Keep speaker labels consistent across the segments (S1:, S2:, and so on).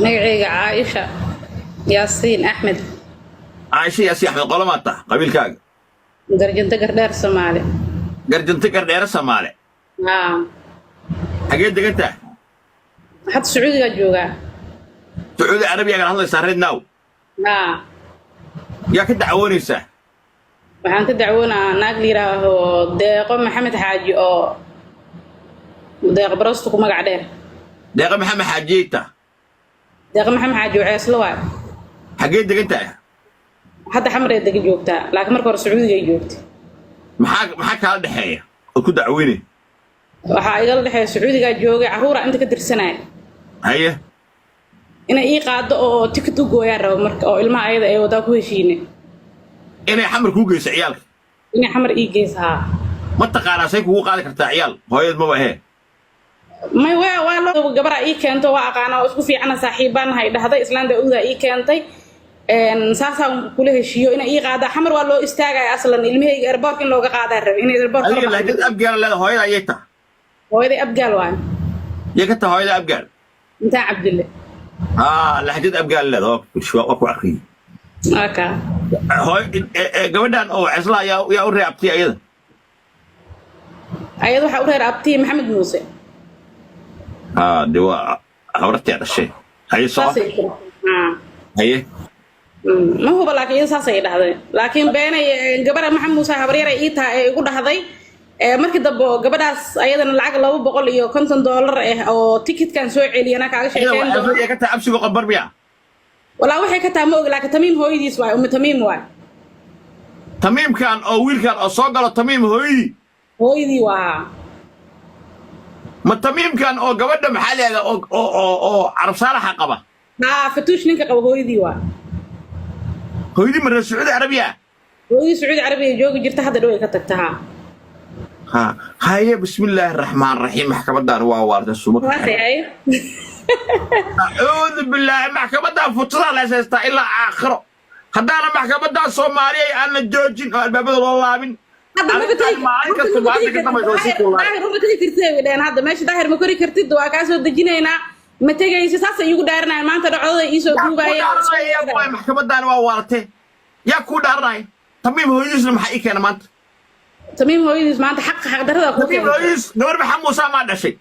S1: magacayga Caaisha Yaasiin Axmed
S2: عايشة يا سي أحمد قلماته قبيل كاج
S1: garjinta gardheer Soomaali
S2: قرجنتك قرديرة سمالة حقيقة دقنته
S1: had Sacuudiga joogaa
S2: سعودي عربية قال الله يسهرين ناو يا كده عوانيسة
S1: waxaan ka dacwoonaa naag la yiraahdo Deeqo Maxamed Xaaji oo Deeq Barasto ku magac dheer
S2: دقيقة محمد حاجيته
S1: Deeq Maxamed Xaaji oo ceeslo waay
S2: حقيقة دقنته
S1: hadda xamreed degan joogtaa laakiin marka hore Sacuudiga ay joogtay
S2: maxaa kala dhexeeya oo ku dacweyne
S1: waxa igala dhaxay Sacuudiga joogay caruura inta ka tirsanay
S2: haye
S1: inay ii qaado oo ticket u gooyaan rabo marka oo ilmaha ayada ay wada ku heshiinay
S2: inay xamar ku geyso ciyaalka
S1: inay xamar ii geysaa
S2: ma taqaanaa say kugu qaadi kartaa ciyaal hooyad ma wahe
S1: may waa loo gabara ii keento waa aqaana oo isku fiicana saaxiibaan hay dhahday islaanta uda ii keentay saasaan kula heshiiyo inay ii qaada xamar waa loo istaagay aslan ilmahayga airport in looga qaadaa rabay inay airport
S2: adiga lahayd abgaal leeda hooyada ayay tahay
S1: hooyaday abgaal waan
S2: yay ka tahay hooyada abgaal
S1: inta Cabdille
S2: lahayd abgaal leeda waa ku aqriye
S1: aka
S2: hooy gabadhan oo cisla yaa u reebtay
S1: ayada waxa u reer abti Maxamed Muuse
S2: de waa habartii dhashay haye soo haye
S1: ma hubo laakiin saasay dhahday laakiin beenay gabadha Maxamed Muuse habaryar ay tahay ay ugu dhahday markii dambe gabadhaas ayadana lacag $250 oo ticketkan soo celiyana kaaga sheekeen
S2: doon ka tahay absiga qabar biya
S1: walaa waxay ka tahay ma og laakiin Tamiim hooyadiis waay Tamiim waay
S2: Tamiimkan oo wiilkan oo soo galo Tamiim
S1: hooyadii waa
S2: ma Tamiimkan oo gabadha maxaa leeyahay oo Arab Saalaxa qaba
S1: Fatuush ninka qaba hooyadii waa
S2: hooyadii mar Sacuudi Carabiya
S1: hooyadii Sacuudi Carabiya joogi jirta hadda dhow ay ka tagtaa
S2: haye bismillaahir rahmaanir rahiim maxkamadan waa waarta suuq أعوذ بالله محكمة فترة لا سيستا إلا آخر هدانا محكمة Soomaaliya أنا جوجين الباب والله من
S1: هذا ما بتيجي هذا ماشي داهر ما كوري كرتيد وأكاسو دجينينا ما تيجي يساسا يقول دارنا ما أنت رعوضة يسوع دوباي
S2: يا محكمة دان ووارته يا كودارناي تميم هو يسلم حقيقة أنا ما أنت
S1: تميم هو يسلم ما أنت حق دردا
S2: تميم هو يسلم نور محمد موسى ما ده شيء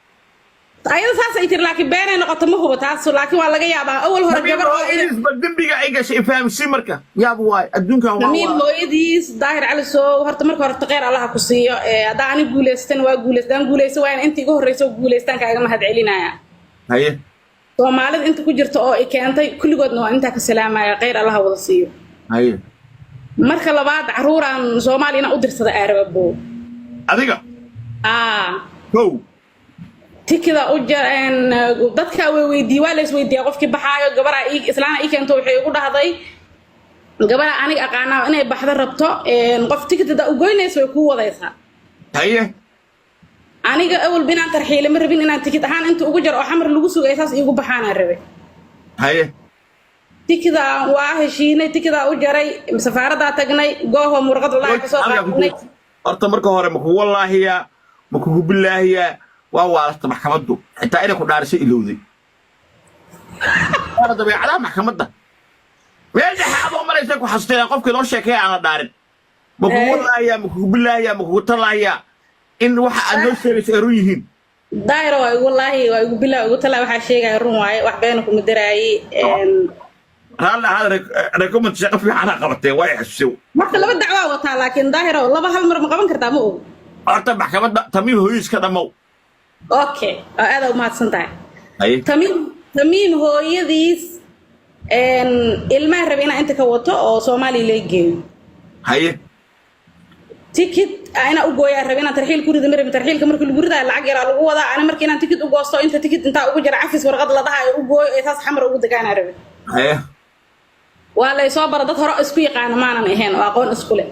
S1: أيضا ساسا يتر لكن بيننا نقطة مهو بتعصر لكن والله جاي أبا أول هو
S2: جبر بدم بيجا أيجا شيء فاهم سمركة يا أبوي الدنيا هو
S1: تميم هو يديس ظاهر على سو هرت مركو هرت غير الله كوسية هذا أنا جولستان وجولستان جولست وين أنت جوه رئيس جولستان كأجا ما هاد علينا يا
S2: هيه
S1: ومالد أنت كجرت كأنت كل جود نوع أنت كسلامة غير الله وصيه
S2: هيه
S1: مركل بعد عرورا Soomaalina u dirsada Arabo
S2: adiga
S1: هو tikida u jareen dadka way weydiiyay waa la is weydiiyay qofkii baxaayo gabadha islaana ay keento waxay ugu dhahday gabadha aniga aqaana inay baxda rabto qof tikida u goynayso way ku wadaysaa
S2: haye
S1: aniga awal binaan tarxiile ma rabin inaan tikid ahaan inta ugu jar oo xamar lagu sugay saas igu baxaana rabay
S2: haye
S1: tikida waa heshiinay tikida u jaray safaarada tagnay gooho murqad wallahi ka soo qaadnay
S2: horta marka hore ma ku wallaahiya ma ku billaahiya waa waarta maxkamaddu xitaa inay ku dhaarisay ilowday هذا بيع على محكمة ويرجع حاضر مرة يسكو حصتين قفك لون شيء أنا دارن مقول الله يا مقول بالله يا مقول الله يا إن واحد الناس يسيرويهن
S1: دايرة والله ويقول بالله وقلت له واحد شيء يروم واحد بينكم مدرعي
S2: هذا ركومنت شغف في حنا قبته وايد شو
S1: ما كله بالدعوة وطا لكن ظاهرة والله بهالمرة مقابن كرتا مو
S2: أرتب محكمة تميم هو يسكت مو
S1: أوكي هذا وما تصنع
S2: أي
S1: تميم هو يديس إن المهر بينا أنت كوتو أو Soomaali ليجين
S2: هاي
S1: تيكت أنا أقول يا ربنا ترحيل كوري دمر بترحيل كمر كل جوري ده العجرة القوة ده أنا مركنا تيكت أقول أصلا أنت تيكت أنت أقول جرى عفس ورقد الله ده أقول أساس حمر أقول ده كان عربي
S2: هاي
S1: ولا يصاب ردتها رأس بيق أنا ما أنا هنا وأقول أسكله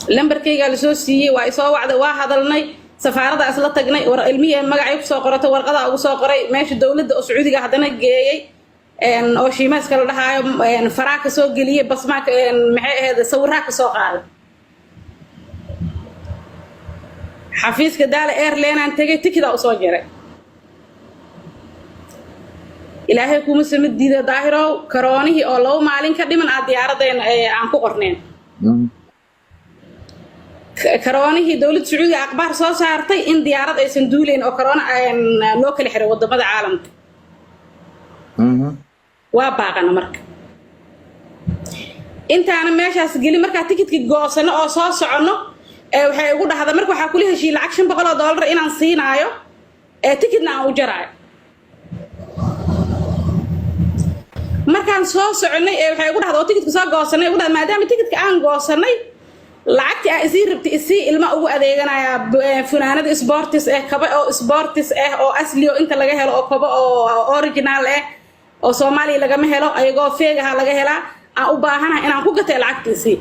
S1: لمبركي قال سوسي ويصاب وعد واحد لني سفارة أصلا تجني ورقمية مجاعيب ساقرته ورقة أو ساقري ماشي الدولة السعودية قاعدنا جاي إن أو شيء ماسك لها إن فراك سوق جليه بس معك إن محي هذا صورها كسوق هذا حفيز كده على إيرلين أنت جيت كده أصوجرة ilaahay kuma samad diida daahirow karoonihii oo laba maalin ka dhiman aad diyaaradeen aan ku qorneen karoonihii dowladda Sacuudiga aqbaar soo saartay in diyaarad aysan duuleen oo karoona loo kala xiray wadamada caalamka waa baaqana marka intaana meeshaas gali marka tikidka goosano oo soo socono waxay ugu dhahdaa marka waxa kula heshiin lacag $500 inaan siinaayo tikidna aan u jaraayo markaan soo soconay waxay ugu dhahdaa oo tikidka soo goosanay ugu dhahdaa maadaama tikidka aan goosanay lacagti aan isii rabtay isii ilma ugu adeeganaya funaanada sportis kaba oo sportis oo asli oo inta laga helo oo kaba oo original oo Soomaaliya laga ma helo ayagoo feegaha laga helaa aan u baahanahay inaan ku gatay lacagtiisii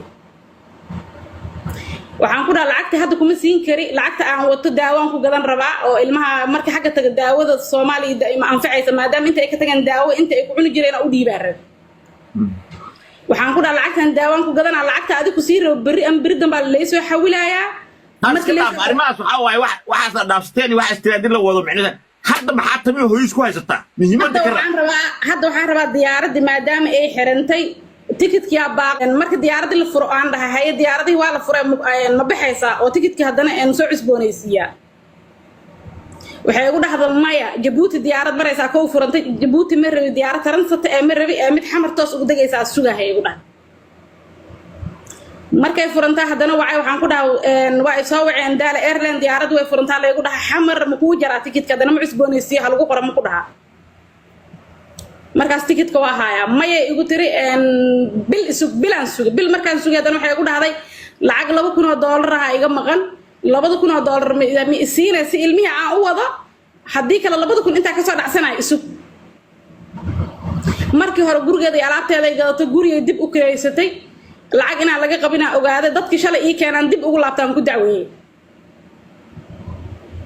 S1: waxaan ku dhahay lacagta hadda kuma siin kari lacagta aan wato daawaan ku gadan rabaa oo ilmaha marka xagga taga daawada Soomaaliya ma anfacaysa maadaama inta ay ka tagaan daawo inta ay ku cuni jireen u dhiibaan rab waxaan ku dhahay lacagtan daawaan ku gadanaa lacagta adigu ku sii rabo bari dambaa la soo xawilayaa
S2: marka arrimahaas waxa waaye waxaas dhaafsteen waxaas tiraadin la wado micnaheeda hadda maxaa tamay hooyis ku haysataa muhiimadda ka
S1: hadda waxaan rabaa diyaaradda maadaama ay xirantay tikidkii baaqan marka diyaaradda la furo aan dhahay hay diyaaradii waa la furay ma baxaysa oo tikidkii haddana aan soo cusboonaysiiya waxay ugu dhahdaa maya Djibouti diyaarad maraysa ka furantay Djibouti ma rabi diyaarad taransata ma rabi mid xamar toos ugu dagaysa sugahay ugu dhahay markay furantaa haddana waxaan ku dhahay waa soo waceen Daala Airline diyaarad way furantaa la igu dhahay xamar ma ku jara tikidka haddana ma cusboonaysiiya hal ugu qoran ma ku dhaha markaas tikidka waa haya maya igu tiri bilan suga bil markaan sugay haddana waxay ugu dhahday lacag $2,000 ah iga maqan $2,000 ma isiinay si ilmihi aan u wado haddii kale 2,000 inta ka soo dhacsanay isug markii hore gurigeeda alaabteeda ay gadato guriga dib u kireysatay lacag ina laga qabina ogaaday dadkii shalay ii keenan dib ugu laabtaan ku dacweeyay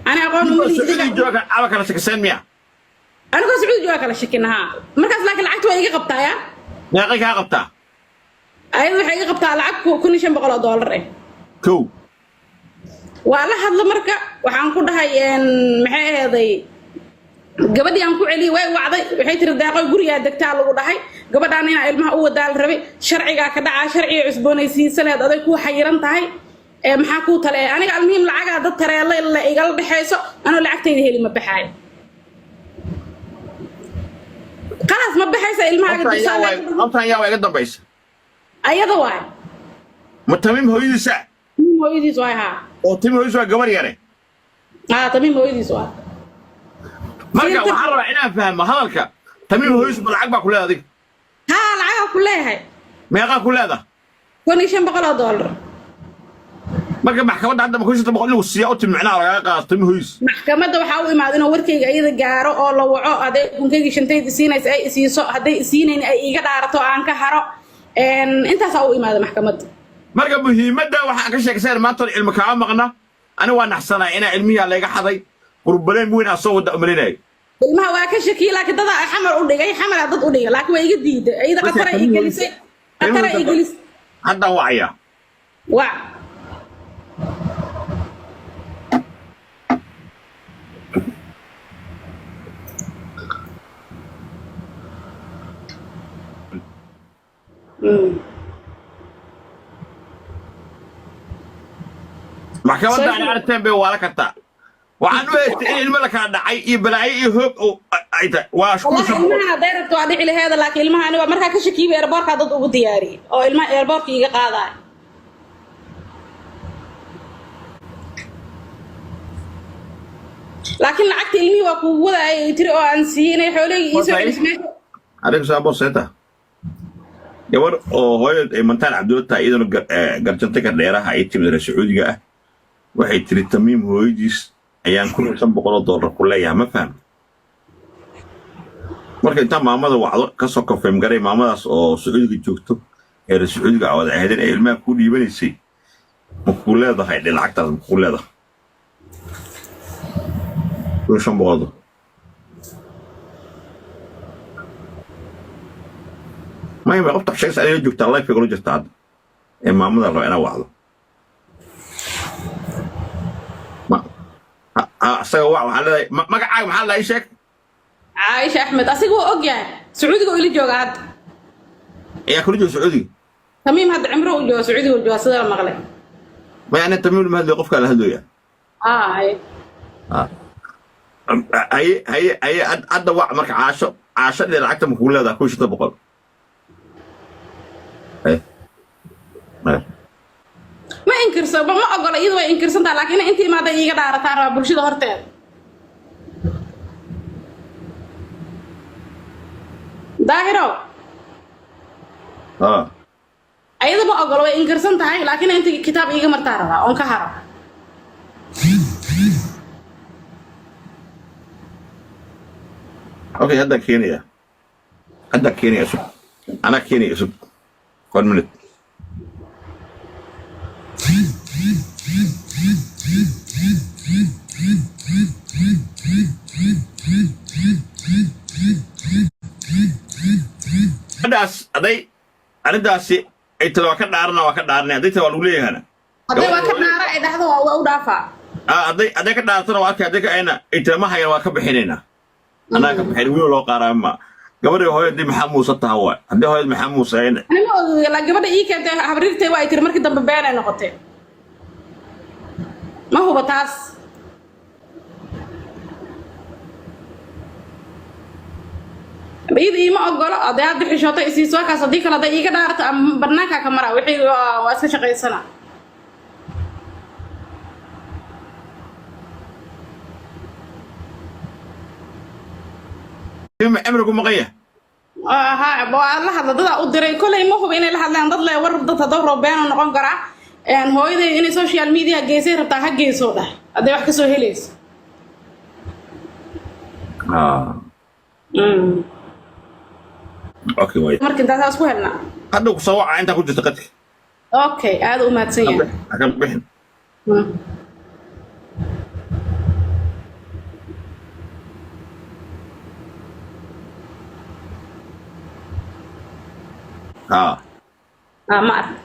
S1: ana aqoon u
S2: Sacuudi jooga aba kala shaksan miya
S1: أنا كنت سعودي جوا كلا شكلنا مركز لكن العقد ويجي قبطة
S2: يا أخي كا قبطة
S1: أيوة حاجة قبطة العقد كل شيء $100
S2: كو
S1: وعلى هذا المركة وحنقول هاي محي هذي قبل ينكو علي وعضي وحيت الدقة يقول يا دكتور لو ده هاي قبل أنا علمها هو دال ربي شرعي كذا شرعي عصبوني سنة هذا يكون حيران تهاي محاكو تلا أنا المهم العقد هذا ترى الله يقال بحيسه أنا العقد هذه اللي ما بحاي خلاص ما بحيسه المها قد
S2: صار أمتى يا ويا قد بيس
S1: أيضا واي
S2: متمم هو يدسع
S1: هو يدي سواي ها
S2: أو تم هو يسوى قمر يعني
S1: تميم هو يدي سواي
S2: مرجع وحرر عنا فهم هذاك تميم هو يسوى العقبة كلها ذيك
S1: العقبة كلها هاي
S2: ما يقع كل هذا
S1: كوني شن $100
S2: مرجع محكمة عندما كنت تبغى له السياقة تمنعنا على قاعد تميم هو يس
S1: محكمة وحاول ما أدنى وركي أيضا جارو أو لو وعاء هذا كونكي شنتي سينا أي سيسو هذا سينا أي قد عرفتوا عنك هرو أنت سوي ماذا محكمة
S2: مرجع مهمة ده وحكي شيء كسر ما طلع المكان مغنى أنا وانا حصنا أنا علمية اللي قاعد وربنا وين أصوت أمريناي
S1: ما هو كشكي لكن ده حمر أودي جاي حمر عدد أودي لكن هو جديد إذا قطر إنجليزي قطر إنجليزي
S2: هذا وعيا
S1: وع
S2: محكمة ده أنا عرفت بيه ولا كتا وعنو الملك هذا عي بلاعي هوب أو عيدا واشكو
S1: المها دايرة توادي إلى هذا لكن المها أنا مركا كشكي بإربار كذا أبو دياري أو المها إربار كي قاضي لكن العقد علمي وقوة يتري أو أنسينا يحولي يسوي اسمه
S2: عليك سابو سيتا يور أو هاي منتال عبدو تايدن قرجنتك دheeraha ay timid Sacuudiga ah waxay tiri Tamiim hooyadiis ayaan $1,500 ku leeyahay ma faham marka inta maamada wacdo ka soo confirm garay maamadaas oo Sacuudiga joogto ee Sacuudiga awad ahayd in ilmaha ku dhiibanaysay ma ku leedahay lacagtaas ma ku leedahay $1,500 ما هي قبطة شيء سألني جبت الله في قلوج استعد إما ماذا لو أنا وعده ما سوى وعد على ما قاعد محل أي شيء
S1: عايشة أحمد أسيقه أوجع سعودي قولي جوجات
S2: يا كل جو سعودي
S1: تميم هاد عمره وجو سعودي وجو صدر المغلي
S2: ما يعني تميم ما هذا يقفك على هذويا
S1: هاي
S2: هي عدى وع مرك عاشر اللي لعقت مقولة ذا كل شيء تبقى ايه
S1: ما إنكرسه ما أقول أيضا ما إنكرسه لكن أنت ما ده يقدر على تعرف برشيد هرتين ظاهرة أيضا ما أقول ما إنكرسه هاي لكن أنت كتاب يجي مرتارة أنك هرب
S2: اوكي هذا كينيا هذا كينيا سوق انا كينيا سوق كون منت داس ادي انا داسي اي تلو ka dhaarna waa ka dhaarnay aday taa lagu leeyahay
S1: هذا ما كان نارا إذا هذا هو دافع
S2: aday ka dhaartana waa ka aday ka ayna itama hayan waa ka bixinayna أنا كبحر ويلو قارما قبل هو يدي محمود سطها هو عندي هو محمود سعيد
S1: أنا ما لا قبل إيه كنت حبرتي وايد ترى مركز دم بيانا نقطة ما هو بتاس بيدي ما أقول أضيع عبد الحشاطة إسيسوا كصديق لا ضيق دارت أم برناك كاميرا وحي واسك شقي سنة
S2: عمركم مغيه
S1: ها والله هذا ضد أدري كل ما هو بين الحد لان ضد لا ورد ضد تدور بيان نقون قرع يعني هو إذا إني سوشيال ميديا جيسير بتاعها جيسو ده أدي واحد كسو هيليس
S2: اوكي وايد
S1: مركز ده أسوه لنا
S2: هذا صواع انت كنت تقتل
S1: اوكي هذا ما تسيان
S2: كم بحن
S1: ما